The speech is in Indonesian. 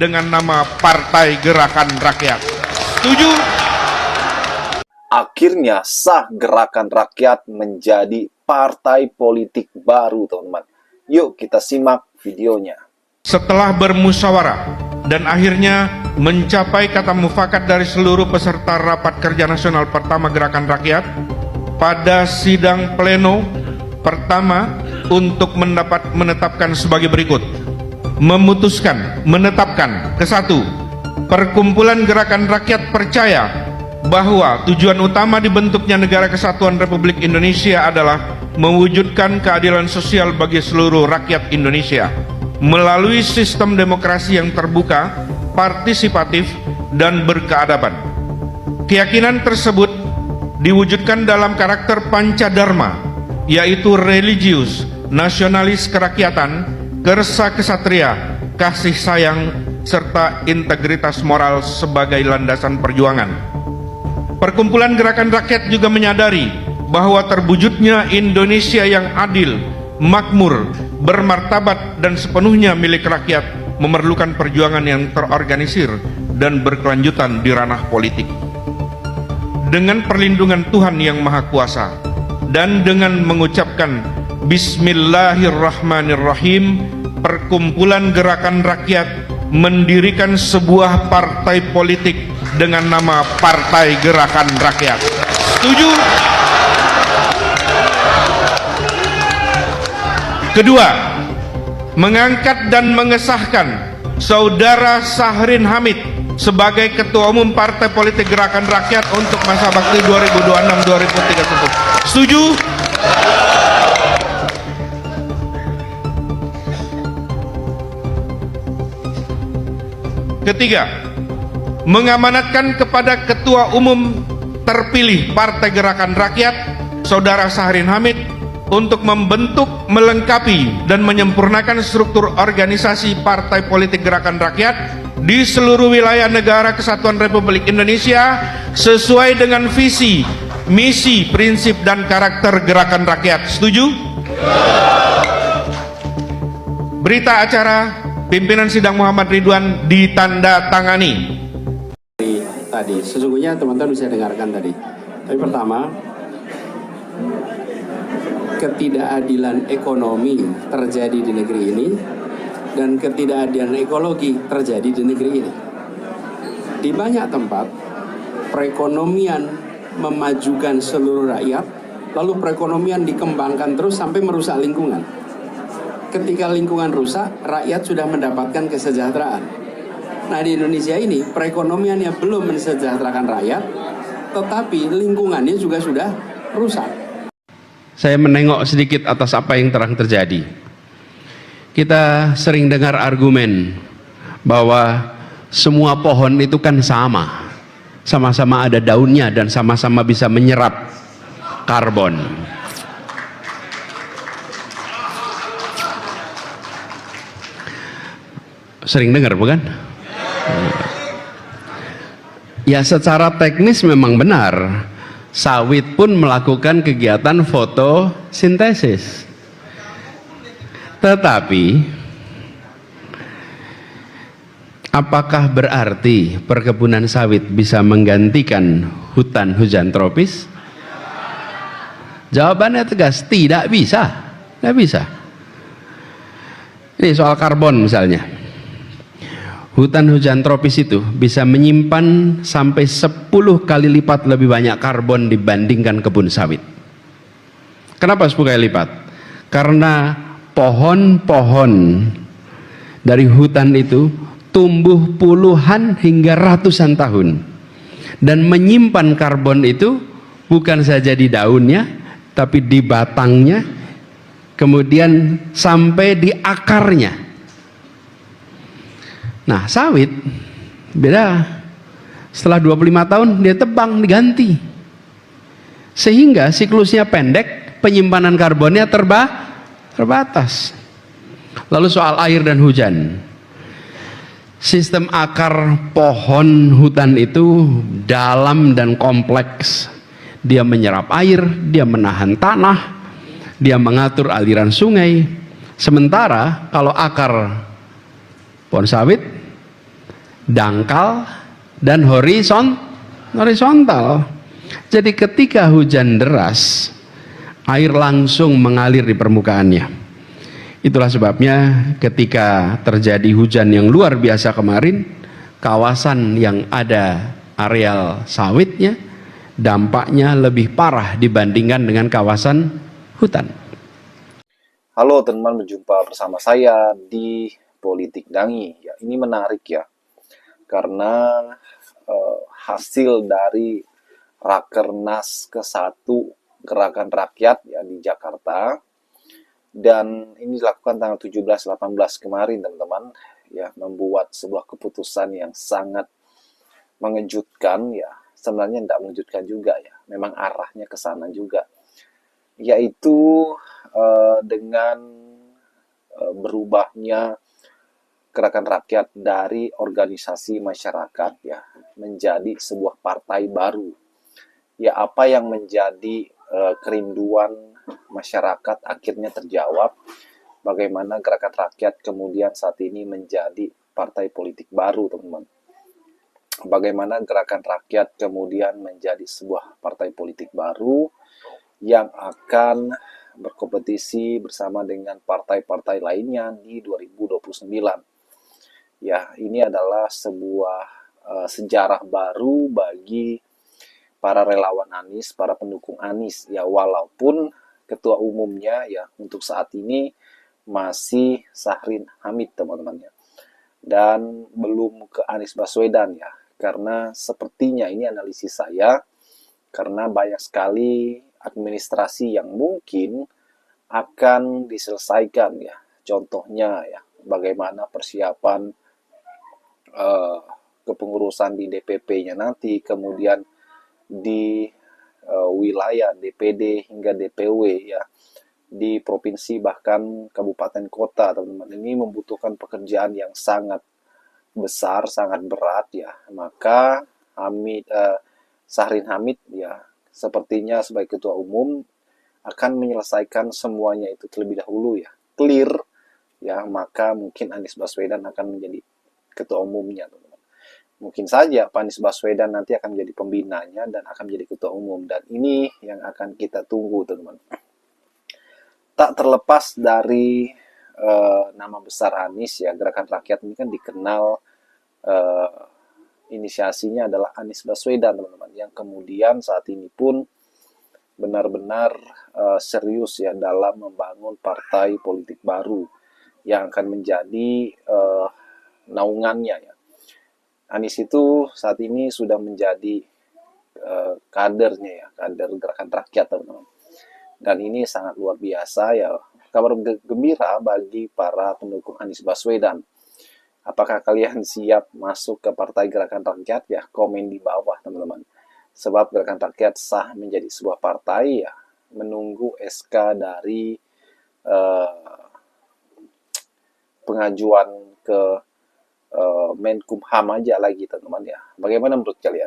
dengan nama Partai Gerakan Rakyat. Setuju? Akhirnya sah Gerakan Rakyat menjadi partai politik baru, teman-teman. Yuk kita simak videonya. Setelah bermusyawarah dan akhirnya mencapai kata mufakat dari seluruh peserta Rapat Kerja Nasional pertama Gerakan Rakyat pada sidang pleno pertama untuk menetapkan sebagai berikut. Menetapkan ke-1, Perkumpulan Gerakan Rakyat percaya bahwa tujuan utama dibentuknya Negara Kesatuan Republik Indonesia adalah mewujudkan keadilan sosial bagi seluruh rakyat Indonesia melalui sistem demokrasi yang terbuka, partisipatif, dan berkeadaban. Keyakinan tersebut diwujudkan dalam karakter Pancadharma, yaitu religius, nasionalis kerakyatan, kersa kesatria, kasih sayang, serta integritas moral sebagai landasan perjuangan. Perkumpulan Gerakan Rakyat juga menyadari bahwa terwujudnya Indonesia yang adil, makmur, bermartabat, dan sepenuhnya milik rakyat memerlukan perjuangan yang terorganisir dan berkelanjutan di ranah politik. Dengan perlindungan Tuhan Yang Maha Kuasa dan dengan mengucapkan Bismillahirrahmanirrahim, Perkumpulan Gerakan Rakyat mendirikan sebuah partai politik dengan nama Partai Gerakan Rakyat. Setuju? Kedua, mengangkat dan mengesahkan Saudara Syahrin Hamid sebagai Ketua Umum Partai Politik Gerakan Rakyat untuk masa bakti 2026-2030. Setuju? Ketiga, mengamanatkan kepada Ketua Umum terpilih Partai Gerakan Rakyat, Saudara Syahrin Hamid, untuk membentuk, melengkapi, dan menyempurnakan struktur organisasi Partai Politik Gerakan Rakyat di seluruh wilayah Negara Kesatuan Republik Indonesia sesuai dengan visi, misi, prinsip, dan karakter Gerakan Rakyat. Setuju? Berita acara pimpinan sidang Muhammad Ridwan ditandatangani. Tadi, sesungguhnya teman-teman bisa dengarkan tadi. Tapi pertama, ketidakadilan ekonomi terjadi di negeri ini dan ketidakadilan ekologi terjadi di negeri ini. Di banyak tempat, perekonomian memajukan seluruh rakyat, lalu perekonomian dikembangkan terus sampai merusak lingkungan. Ketika lingkungan rusak, rakyat sudah mendapatkan kesejahteraan. Nah, di Indonesia ini perekonomiannya belum mensejahterakan rakyat, tetapi lingkungannya juga sudah rusak. Saya menengok sedikit atas apa yang terang terjadi. Kita sering dengar argumen bahwa semua pohon itu kan sama-sama ada daunnya dan sama-sama bisa menyerap karbon. Sering dengar bukan? Ya, secara teknis memang benar. Sawit pun melakukan kegiatan fotosintesis. Tetapi apakah berarti perkebunan sawit bisa menggantikan hutan hujan tropis? Jawabannya tegas, tidak bisa. Tidak bisa. Ini soal karbon misalnya. Hutan hujan tropis itu bisa menyimpan sampai 10 kali lipat lebih banyak karbon dibandingkan kebun sawit. Kenapa 10 kali lipat? Karena pohon-pohon dari hutan itu tumbuh puluhan hingga ratusan tahun dan menyimpan karbon itu bukan saja di daunnya tapi di batangnya, kemudian sampai di akarnya. Nah, sawit beda. Setelah 25 tahun dia tebang, diganti. Sehingga siklusnya pendek, penyimpanan karbonnya terbatas. Lalu soal air dan hujan. Sistem akar pohon hutan itu dalam dan kompleks. Dia menyerap air, dia menahan tanah, dia mengatur aliran sungai. Sementara kalau akar pohon sawit dangkal dan horizontal. Jadi ketika hujan deras, air langsung mengalir di permukaannya. Itulah sebabnya ketika terjadi hujan yang luar biasa kemarin, kawasan yang ada areal sawitnya dampaknya lebih parah dibandingkan dengan kawasan hutan. Halo teman-teman, berjumpa bersama saya di Politik Dangi. Ya, ini menarik ya, karena hasil dari Rakernas ke-1 Gerakan Rakyat ya di Jakarta, dan ini dilakukan tanggal 17-18 kemarin teman-teman, ya, membuat sebuah keputusan yang sangat mengejutkan ya. Sebenarnya tidak mengejutkan juga ya, memang arahnya ke sana juga, yaitu dengan berubahnya Gerakan Rakyat dari organisasi masyarakat ya menjadi sebuah partai baru. Ya, apa yang menjadi kerinduan masyarakat akhirnya terjawab. Bagaimana Gerakan Rakyat kemudian saat ini menjadi partai politik baru, teman-teman. Bagaimana Gerakan Rakyat kemudian menjadi sebuah partai politik baru yang akan berkompetisi bersama dengan partai-partai lainnya di 2029. Ya, ini adalah sebuah sejarah baru bagi para relawan Anies, para pendukung Anies. Ya, walaupun ketua umumnya ya untuk saat ini masih Syahrin Hamid, teman-teman ya. Dan belum ke Anies Baswedan ya. Karena sepertinya ini analisis saya, karena banyak sekali administrasi yang mungkin akan diselesaikan ya. Contohnya ya, bagaimana persiapan kepengurusan di DPP-nya nanti, kemudian di wilayah DPD hingga DPW ya, di provinsi bahkan kabupaten kota, teman-teman. Ini membutuhkan pekerjaan yang sangat besar, sangat berat ya. Maka Syahrin Hamid ya sepertinya sebagai ketua umum akan menyelesaikan semuanya itu terlebih dahulu ya, clear ya. Maka mungkin Anies Baswedan akan menjadi ketua umumnya, teman-teman. Mungkin saja Pak Anies Baswedan nanti akan menjadi pembinanya dan akan menjadi ketua umum, dan ini yang akan kita tunggu, teman-teman. Tak terlepas dari nama besar Anies ya, Gerakan Rakyat ini kan dikenal inisiasinya adalah Anies Baswedan, teman-teman, yang kemudian saat ini pun benar-benar serius ya dalam membangun partai politik baru yang akan menjadi naungannya ya. Anies itu saat ini sudah menjadi kadernya ya, kader Gerakan Rakyat, teman-teman. Dan ini sangat luar biasa ya, kabar gembira bagi para pendukung Anies Baswedan. Apakah kalian siap masuk ke Partai Gerakan Rakyat ya? Komen di bawah, teman-teman. Sebab Gerakan Rakyat sah menjadi sebuah partai ya, menunggu SK dari pengajuan ke Menkumham aja lagi, teman-teman ya. Bagaimana menurut kalian?